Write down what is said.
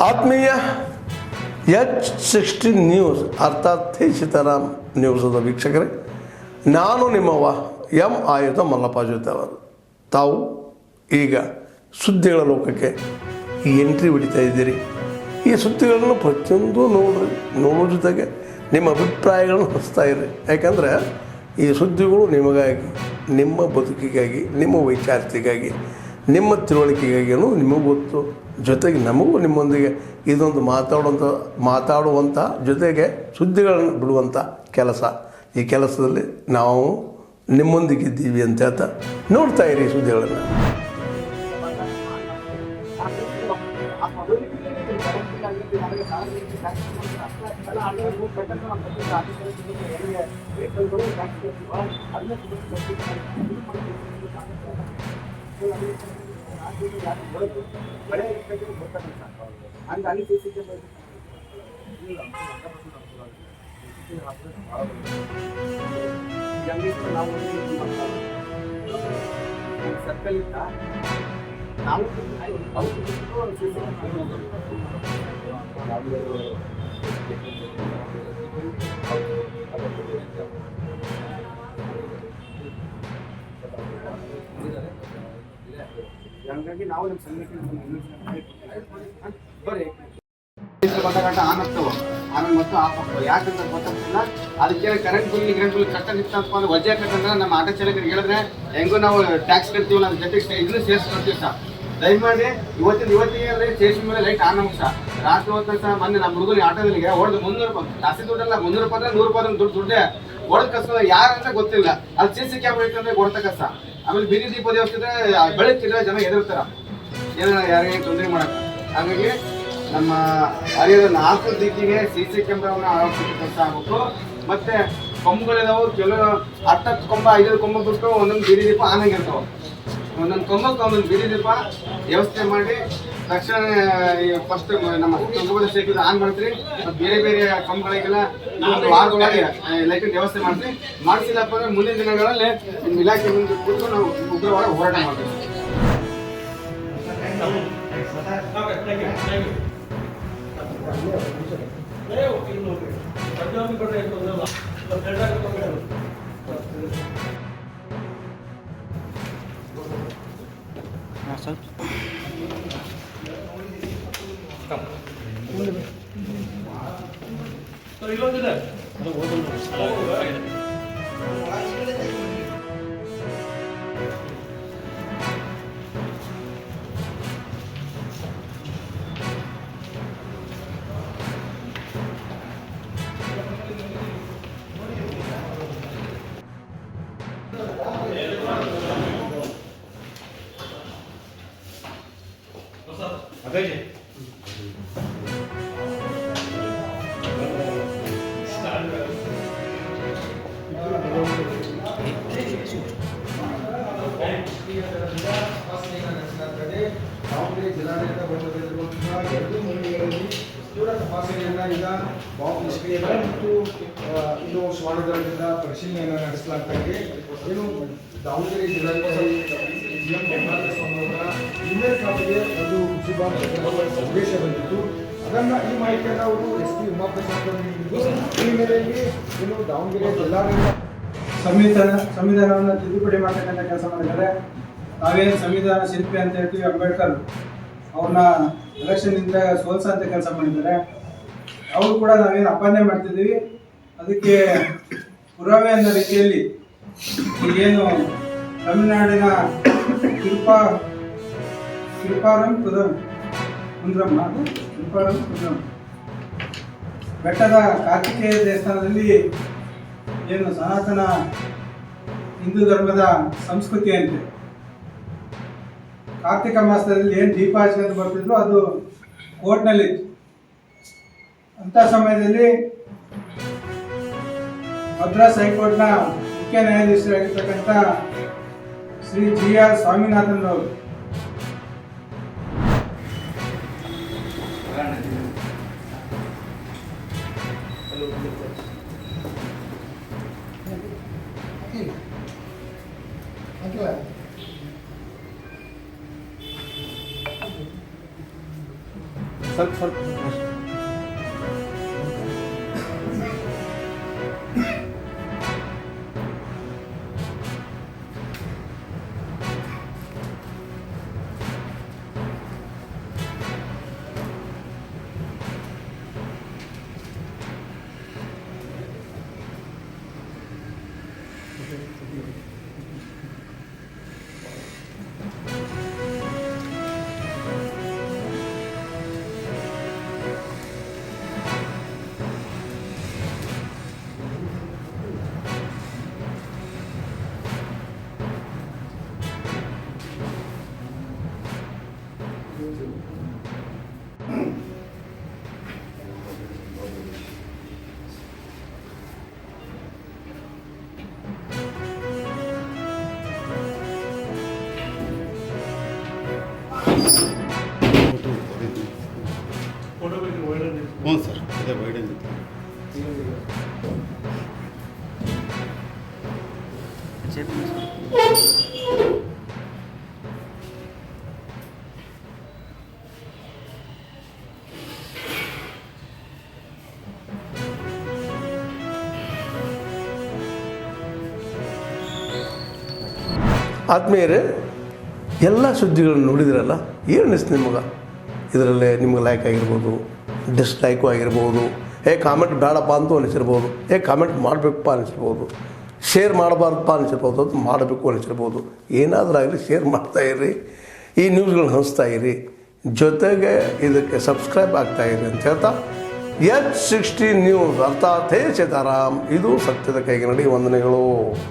ಆತ್ಮೀಯ H60 news ಅರ್ಥಾತ್ ಸೀತಾರಾಮ್ ನ್ಯೂಸದ ವೀಕ್ಷಕರೇ, ನಾನು ನಿಮ್ಮವ ಎಂ ಆಯುಧ ಮಲ್ಲಪ್ಪ ಜೊತೆ ಅವರು. ತಾವು ಈಗ ಸುದ್ದಿಗಳ ಲೋಕಕ್ಕೆ ಎಂಟ್ರಿ ಹೊಡಿತಾ ಇದ್ದೀರಿ. ಈ ಸುದ್ದಿಗಳನ್ನು ಪ್ರತಿಯೊಂದು ನೋಡೋ ಜೊತೆಗೆ ನಿಮ್ಮ ಅಭಿಪ್ರಾಯಗಳನ್ನು ಹಚ್ತಾ ಇರಿ. ಯಾಕಂದರೆ ಈ ಸುದ್ದಿಗಳು ನಿಮಗಾಗಿ, ನಿಮ್ಮ ಬದುಕಿಗಾಗಿ, ನಿಮ್ಮ ವೈಚಾರಿಕೆಗಾಗಿ, ನಿಮ್ಮ ತಿಳುವಳಿಕೆಗಾಗಿಯೂ ನಿಮಗೆ ಗೊತ್ತು. ಜೊತೆಗೆ ನಮಗೂ ನಿಮ್ಮೊಂದಿಗೆ ಇದೊಂದು ಮಾತಾಡುವಂಥ ಜೊತೆಗೆ ಸುದ್ದಿಗಳನ್ನು ಬಿಡುವಂಥ ಕೆಲಸ. ಈ ಕೆಲಸದಲ್ಲಿ ನಾವು ನಿಮ್ಮೊಂದಿಗಿದ್ದೀವಿ ಅಂತ ಹೇಳ್ತಾ ನೋಡ್ತಾ ಇರಿ ಸುದ್ದಿಗಳನ್ನು. ಸರ್ಕಲ್ ಇತ್ತ ನಾವು ಹಂಗಾಗಿ ನಾವು ನಮ್ಮ ಸಂಘಟನೆ ಬರ್ರಿ ಗೊತ್ತಾಗಟ್ಟ ಆನ್ ಆಗ್ತಾವ, ಆಮೇಲೆ ಮತ್ತು ಆಫ್ ಆಗ್ತಾವ. ಯಾಕಂತ ಗೊತ್ತಾಗ್ತಿಲ್ಲ. ಅದಕ್ಕೆ ಕರೆಂಟ್ ಬಿಲ್ ಕಟ್ಟ ನಿಂತಪ್ಪ ಅಂದ್ರೆ ವಜೆ ಕಟ್ಟಂದ್ರೆ ನಮ್ಮ ಆಟೋ ಚಾಲಕರಿಗೆ ಹೇಳಿದ್ರೆ ಹೆಂಗೂ ನಾವು ಟ್ಯಾಕ್ಸ್ ಕಟ್ತೀವಲ್ಲ, ಅದ್ರ ಜೊತೆಗೆ ಇದನ್ನು ಸೇರಿಸ್ಕೊಡ್ತೀವಿ ಸರ್. ದಯಮಾಡಿ ಇವತ್ತಿಗೆ ಸ್ಟೇಷನ್ ಮೇಲೆ ಲೈಟ್ ಆನ್ ಆಗುತ್ತೆ ಸರ್. ರಾತ್ರಿ ಹೊತ್ತ ಸರ್ ಮೊನ್ನೆ ನಮ್ಮ ಹುಡುಗರು ಆಟೋದಲ್ಲಿ ಹೊಡೆದು 300 ರೂಪಾಯಿ, ಜಾಸ್ತಿ ದುಡ್ಡಲ್ಲ, 300 ರೂಪಾಯಿ 100 ರೂಪಾಯಿ ದುಡ್ಡೇ ಹೊಡೆದು ಕಸ್ಕೊಂಡು ಯಾರಂತ ಗೊತ್ತಿಲ್ಲ. ಅದು CC ಕ್ಯಾಮ್ರಾ ಇಟ್ಟಂದ್ರೆ ಕೊಡ್ತಕ್ಕ ಸರ್. ಆಮೇಲೆ ಬೀದಿ ದೀಪ ದೇವಸ್ಥಿದ್ರೆ ಬೆಳಕಿದ್ರೆ ಜನ ಎದುರ್ತಾರ, ಏನೋ ಯಾರಿಗೆ ತೊಂದರೆ ಮಾಡಕ್ಕೆ. ಹಾಗಾಗಿ ನಮ್ಮ ಹರಿಯದ 4 ದಿಕ್ಕಿಗೆ CC ಕ್ಯಾಮ್ರಾವನ್ನು ಅಳವಡಿಸೋಕೆ ಕೆಲಸ ಆಗಬೇಕು. ಮತ್ತೆ ಕೊಂಬುಗಳಿದಾವೆ, ಕೆಲವು 10 ಕೊಂಬ 5 ಕೊಂಬ ಬಿಟ್ಟು ಒಂದೊಂದು ಬೀದಿ ದೀಪ ಆನ್ ಆಗಿರ್ತಾವೆ. ಒಂದೊಂದು ಕೊಂಬಕ್ಕೆ ಒಂದೊಂದು ಬೀದಿ ದೀಪ ವ್ಯವಸ್ಥೆ ಮಾಡಿ ತಕ್ಷಣ ಫಸ್ಟ್ ನಮ್ಮ ಕೊಂಬದ ಶೇಖರ ಆನ್ ಮಾಡ್ತೀವಿ. ಬೇರೆ ಬೇರೆ ಕೊಂಬಗಳಿಗೆಲ್ಲ ಒಂದು ವಾರದೊಳಗೆ ಲೈಟಿನ ವ್ಯವಸ್ಥೆ ಮಾಡ್ತೀವಿ. ಮಾಡಿಸಿಲ್ಲಪ್ಪ ಅಂದ್ರೆ ಮುಂದಿನ ದಿನಗಳಲ್ಲಿ ನಿಮ್ಮ ಇಲಾಖೆ ಮುಂದೆ ಕೂತು ನಾವು ಉಗ್ರವಾಗಿ ಹೋರಾಟ ಮಾಡ್ತೀವಿ. ದಾವಣಗೆರೆ ಜಿಲ್ಲಾಡಳಿತ ಬರುತ್ತಿರುವಂತಹ 2 ಮಳಿಗೆಗಳಲ್ಲಿ ತೀವ್ರ ತಪಾಸಣೆಯನ್ನು ಈಗ ಬಾಂಬ್ ನಿಷ್ಕ್ರಿಯತೆ ಮತ್ತು ಇನ್ನು ಸ್ವಾಣಗಳಿಂದ ಪರಿಶೀಲನೆಯನ್ನು ನಡೆಸಲಾಗ್ತಾ ಇದೆ. ಏನು ದಾವಣಗೆರೆ ಜಿಲ್ಲಾಧಿಕಾರಿ ಇಂಜಿನಿಯರ್ ಖಾತೆಗೆ ಒಂದು ಸಂದೇಶ ಬಂದಿತ್ತು. ಅದನ್ನು ಈ ಮಾಹಿತಿಯನ್ನು ಅವರು SP ಉಮಾಪ್ರಸಾದ್ ನೀಡಿದ್ದು, ಈ ಮೇರೆಗೆ ಏನು ದಾವಣಗೆರೆ ಜಿಲ್ಲಾಡಳಿತ ಸಂವಿಧಾನವನ್ನು ತಿದ್ದುಪಡಿ ಮಾಡ್ತಕ್ಕಂಥ ಕೆಲಸ ಮಾಡಿದ್ದಾರೆ. ನಾವೇನು ಸಂವಿಧಾನ ಶಿಲ್ಪಿ ಅಂತ ಹೇಳ್ತೀವಿ, ಅಂಬೇಡ್ಕರ್ ಅವ್ರನ್ನ ಎಲೆಕ್ಷನ್ನಿಂದ ಸೋಲ್ಸಂತ ಕೆಲಸ ಮಾಡಿದ್ದಾರೆ. ಅವರು ಕೂಡ ನಾವೇನು ಅಪಾದನೆ ಮಾಡ್ತಿದ್ದೀವಿ, ಅದಕ್ಕೆ ಪುರಾವೆ ಅನ್ನೋ ರೀತಿಯಲ್ಲಿ ಈಗೇನು ತಮಿಳುನಾಡಿನ ಕುಂದ್ರಂ ಬೆಟ್ಟದ ಕಾರ್ತಿಕೇಯ ದೇವಸ್ಥಾನದಲ್ಲಿ ಏನು ಸನಾತನ ಹಿಂದೂ ಧರ್ಮದ ಸಂಸ್ಕೃತಿ ಅಂತೆ ಕಾರ್ತಿಕ ಮಾಸದಲ್ಲಿ ಏನು ದೀಪ ಹಚ್ಕೊಂಡು ಬರ್ತಿದ್ರು ಅದು ಕೋರ್ಟ್ನಲ್ಲಿತ್ತು. ಅಂಥ ಸಮಯದಲ್ಲಿ ಮದ್ರಾಸ್ ಹೈಕೋರ್ಟ್ನ ಮುಖ್ಯ ನ್ಯಾಯಾಧೀಶರಾಗಿರ್ತಕ್ಕಂಥ ಶ್ರೀ GR ಸ್ವಾಮಿನಾಥನ್ ಅವರು ಸ್ವಲ್ಪ ಹ್ಞೂ ಸರ್ ಅದೇ ವೈಡನ್ ಇತ್ತು. ಆತ್ಮೀಯರೇ, ಎಲ್ಲ ಸುದ್ದಿಗಳನ್ನು ನೋಡಿದಿರಲ್ಲ, ಏನು ಅನಿಸ್ತು ನಿಮಗೆ? ಇದರಲ್ಲೇ ನಿಮ್ಗೆ ಲೈಕ್ ಆಗಿರ್ಬೋದು, ಡಿಸ್ಲೈಕು ಆಗಿರ್ಬೋದು, ಕಾಮೆಂಟ್ ಬೇಡಪ್ಪ ಅಂತೂ ಅನಿಸಿರ್ಬೋದು, ಕಾಮೆಂಟ್ ಮಾಡಬೇಕಪ್ಪ ಅನಿಸಿರ್ಬೋದು, ಶೇರ್ ಮಾಡಬಾರ್ದಪ್ಪ ಅನಿಸಿರ್ಬೋದು, ಅದು ಮಾಡಬೇಕು ಅನಿಸಿರ್ಬೋದು. ಏನಾದರೂ ಆಗಲಿ ಶೇರ್ ಮಾಡ್ತಾಯಿರ್ರಿ, ಈ ನ್ಯೂಸ್ಗಳನ್ನ ಹಂಚ್ತಾ ಇರಿ, ಜೊತೆಗೆ ಇದಕ್ಕೆ ಸಬ್ಸ್ಕ್ರೈಬ್ ಆಗ್ತಾಯಿರಿ ಅಂತ ಹೇಳ್ತಾ H16 ನ್ಯೂಸ್ ಅರ್ಥಾತ್ ಹೇ ಸೀತಾರಾಮ್, ಇದು ಸತ್ಯದ ಕೈಗೆ ನಡಿ. ವಂದನೆಗಳು.